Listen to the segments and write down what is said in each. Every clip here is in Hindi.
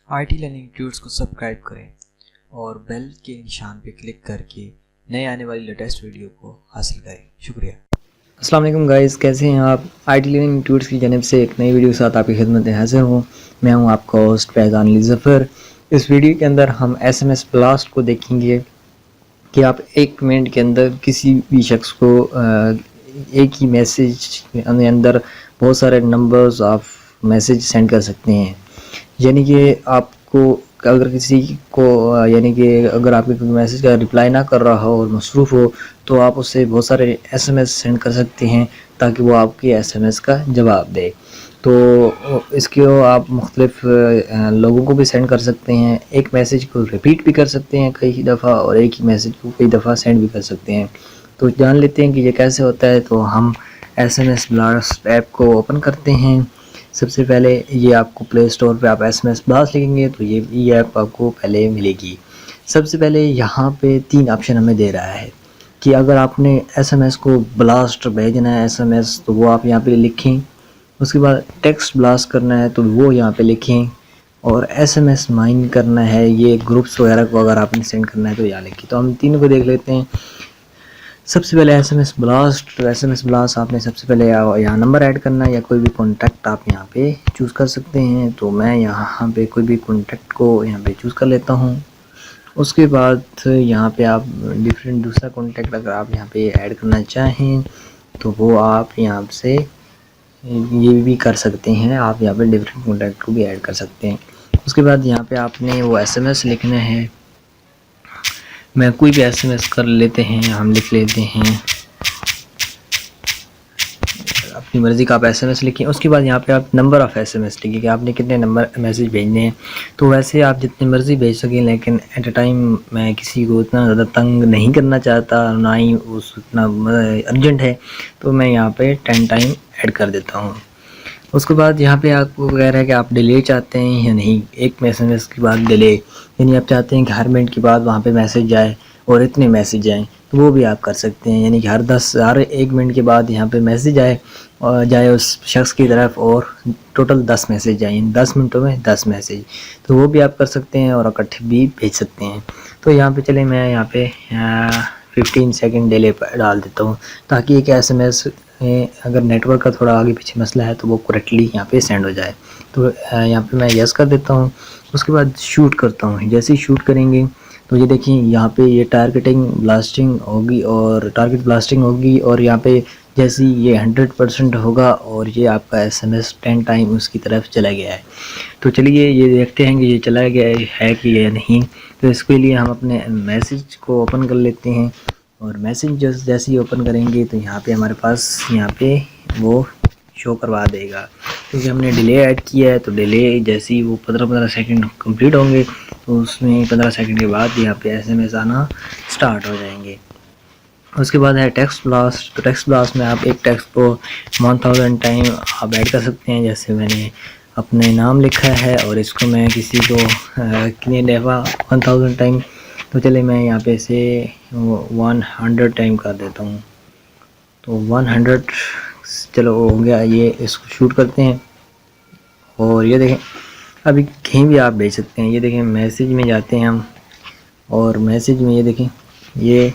आईटी लर्निंग ट्यूट्स को सब्सक्राइब करें और बेल के निशान पर क्लिक करके नए आने वाली लेटेस्ट वीडियो को हासिल करें। शुक्रिया। अस्सलाम वालेकुम गाइस, कैसे हैं आप। आईटी लर्निंग ट्यूट्स की जानिब से एक नई वीडियो के साथ आपकी खिदमत में हाजिर हूँ। मैं हूँ आपका होस्ट फैज़ान अली ज़फ़र। इस वीडियो के अंदर हम SMS ब्लास्ट को देखेंगे कि आप 1 मिनट के अंदर किसी भी शख्स को एक ही मैसेज के अंदर बहुत सारे नंबर्स आप मैसेज सेंड कर सकते हैं। यानी कि आपको अगर किसी को यानी कि अगर आपके मैसेज का रिप्लाई ना कर रहा हो और मसरूफ़ हो तो आप उससे बहुत सारे SMS सेंड कर सकते हैं ताकि वो आपकी SMS का जवाब दे। तो इसके आप मुख्तलिफ लोगों को भी सेंड कर सकते हैं। एक मैसेज को रिपीट भी कर सकते हैं कई दफ़ा और एक ही मैसेज को कई दफ़ा सेंड भी कर सकते हैं। तो जान लेते हैं कि ये कैसे होता है। तो हम SMS ब्लास्ट ऐप को ओपन करते हैं। सबसे पहले ये आपको प्ले स्टोर पे आप SMS ब्लास्ट लिखेंगे तो ये ऐप आपको पहले मिलेगी। सबसे पहले यहाँ पे 3 ऑप्शन हमें दे रहा है कि अगर आपने SMS को ब्लास्ट भेजना है SMS तो वो आप यहाँ पे लिखें। उसके बाद टेक्स्ट ब्लास्ट करना है तो वो यहाँ पे लिखें और SMS माइन करना है, ये ग्रुप्स वगैरह को अगर आपने सेंड करना है तो यहाँ लिखें। तो हम तीनों को देख लेते हैं। सबसे पहले SMS ब्लास्ट आपने सबसे पहले यहाँ नंबर ऐड करना है या कोई भी कॉन्टैक्ट आप यहाँ पे चूज़ कर सकते हैं। तो मैं यहाँ पे कोई भी कॉन्टैक्ट को यहाँ पे चूज़ कर लेता हूँ। उसके बाद यहाँ पे आप डिफरेंट दूसरा कॉन्टैक्ट अगर आप यहाँ पे ऐड करना चाहें तो वो आप यहाँ से ये भी कर सकते हैं। आप यहाँ पे डिफरेंट कॉन्टैक्ट को भी ऐड कर सकते हैं। उसके बाद यहाँ पे आपने वो SMS लिखना है। मैं कोई भी SMS कर लेते हैं, हम लिख लेते हैं अपनी मर्ज़ी का आप SMS लिखें। उसके बाद यहाँ पे आप नंबर ऑफ़ SMS लिखिए कि आपने कितने नंबर मैसेज भेजने हैं। तो वैसे आप जितने मर्ज़ी भेज सकें, लेकिन एट अ टाइम मैं किसी को इतना ज़्यादा तंग नहीं करना चाहता, ना ही उस इतना अर्जेंट है, तो मैं यहाँ पे 10 टाइम ऐड कर देता हूँ। उसके बाद यहाँ पे आपको कह रहा है कि आप डिले चाहते हैं या नहीं। एक SMS के बाद डिले, यानी आप चाहते हैं कि हर मिनट के बाद वहाँ पे मैसेज जाए और इतने मैसेज जाएँ, तो वो भी आप कर सकते हैं। यानी कि हर 1 मिनट के बाद यहाँ पे मैसेज आए और जाए उस शख्स की तरफ और टोटल 10 मैसेज जाए, 10 मिनटों में 10 मैसेज, तो वो भी आप कर सकते हैं और इकट्ठे भी भेज सकते हैं। तो यहाँ पे चले मैं यहाँ पे 15 सेकंड डिले डाल देता हूँ ताकि एक SMS अगर नेटवर्क का थोड़ा आगे पीछे मसला है तो वो करेक्टली यहाँ पे सेंड हो जाए। तो यहाँ पे मैं यस कर देता हूँ। उसके बाद शूट करता हूँ। जैसे ही शूट करेंगे तो ये देखिए यहाँ पे ये टारगेट ब्लास्टिंग होगी और यहाँ पे जैसे ये 100% होगा और ये आपका SMS 10 टाइम उसकी तरफ चला गया है। तो चलिए ये देखते हैं कि ये चला गया है कि या नहीं। तो इसके लिए हम अपने मैसेज को ओपन कर लेते हैं और मैसेज जैसे ही ओपन करेंगे तो यहाँ पे हमारे पास यहाँ पे वो शो करवा देगा क्योंकि हमने डिले ऐड किया है। तो डिले जैसे ही वो 15-15 सेकंड कंप्लीट होंगे तो उसमें 15 सेकंड के बाद यहाँ पे SMS आना स्टार्ट हो जाएंगे। उसके बाद है टेक्स्ट ब्लास्ट। तो टेक्स्ट ब्लास्ट में आप एक टेक्स्ट को 1000 टाइम आप ऐड कर सकते हैं। जैसे मैंने अपने नाम लिखा है और इसको मैं किसी को कितने दफ़ा 1000 टाइम, तो चले मैं यहाँ पे से 100 टाइम कर देता हूँ। तो 100 चलो हो गया। ये इसको शूट करते हैं और ये देखें अभी कहीं भी आप भेज सकते हैं। ये देखें मैसेज में जाते हैं हम और मैसेज में ये देखें ये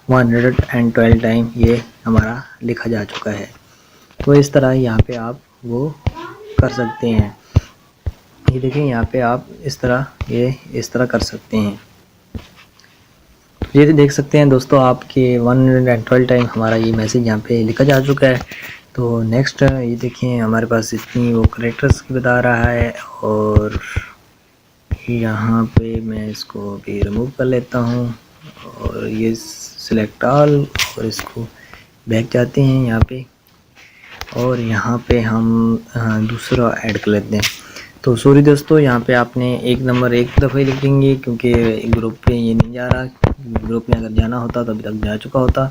112 टाइम ये हमारा लिखा जा चुका है। तो इस तरह यहाँ पे आप वो कर सकते हैं। ये देखें यहाँ पे आप इस तरह कर सकते हैं। ये देख सकते हैं दोस्तों आपके 112 टाइम हमारा ये मैसेज यहाँ पे लिखा जा चुका है। तो नेक्स्ट ये देखिए हमारे पास इतनी वो करेक्टर्स की बता रहा है और यहाँ पे मैं इसको भी रिमूव कर लेता हूँ और ये सिलेक्ट ऑल और इसको बैक जाते हैं यहाँ पे और यहाँ पे हम दूसरा ऐड कर लेते हैं। तो सॉरी दोस्तों, यहाँ पे आपने एक नंबर एक दफ़ा ही लिखेंगे क्योंकि ग्रुप पे ये नहीं जा रहा। ग्रुप में अगर जाना होता तो अभी तक जा चुका होता।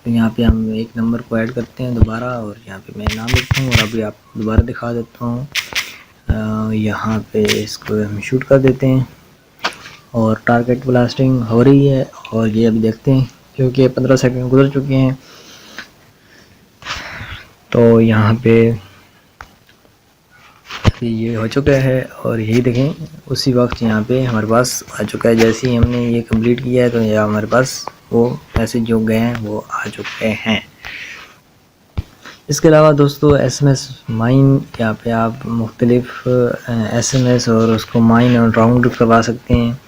तो यहाँ पे हम एक नंबर को ऐड करते हैं दोबारा और यहाँ पे मैं नाम लिखता हूँ और अभी आप दोबारा दिखा देता हूँ। यहाँ पे इसको हम शूट कर देते हैं और टारगेट ब्लास्टिंग हो रही है और ये अभी देखते हैं क्योंकि 15 सेकंड गुजर चुके हैं। तो यहाँ पे ये हो चुका है और यही देखें उसी वक्त यहाँ पे हमारे पास आ चुका है। जैसे ही हमने ये कंप्लीट किया है तो ये हमारे पास वो मैसेज जो गए हैं वो आ चुके हैं। इसके अलावा दोस्तों SMS माइन, यहाँ पे आप मुख्तलिफ SMS और उसको माइन और राउंड करवा सकते हैं।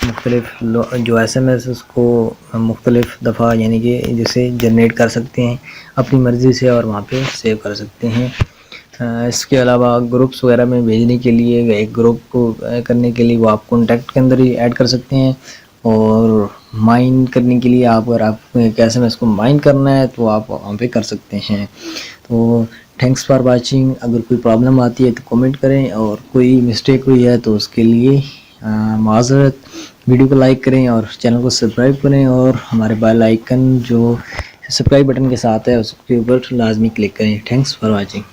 मुख्तलिफ जो SMS उसको मुख्तलिफ दफ़ा यानी कि जैसे जनरेट कर सकते हैं अपनी मर्ज़ी से और वहाँ पे सेव कर सकते हैं। इसके अलावा ग्रुप्स वगैरह में भेजने के लिए, एक ग्रुप को करने के लिए वो आप कॉन्टैक्ट के अंदर ही ऐड कर सकते हैं। और माइन करने के लिए आप, अगर आपको एक SMS को माइन करना है तो आप वहाँ पे कर सकते हैं। तो थैंक्स फॉर वाचिंग। अगर कोई प्रॉब्लम आती है तो कमेंट करें और कोई मिस्टेक हुई है तो उसके लिए माज़रत। वीडियो को लाइक करें और चैनल को सब्सक्राइब करें और हमारे बेल आइकन जो सब्सक्राइब बटन के साथ है उसके ऊपर लाजमी क्लिक करें। Thanks for watching.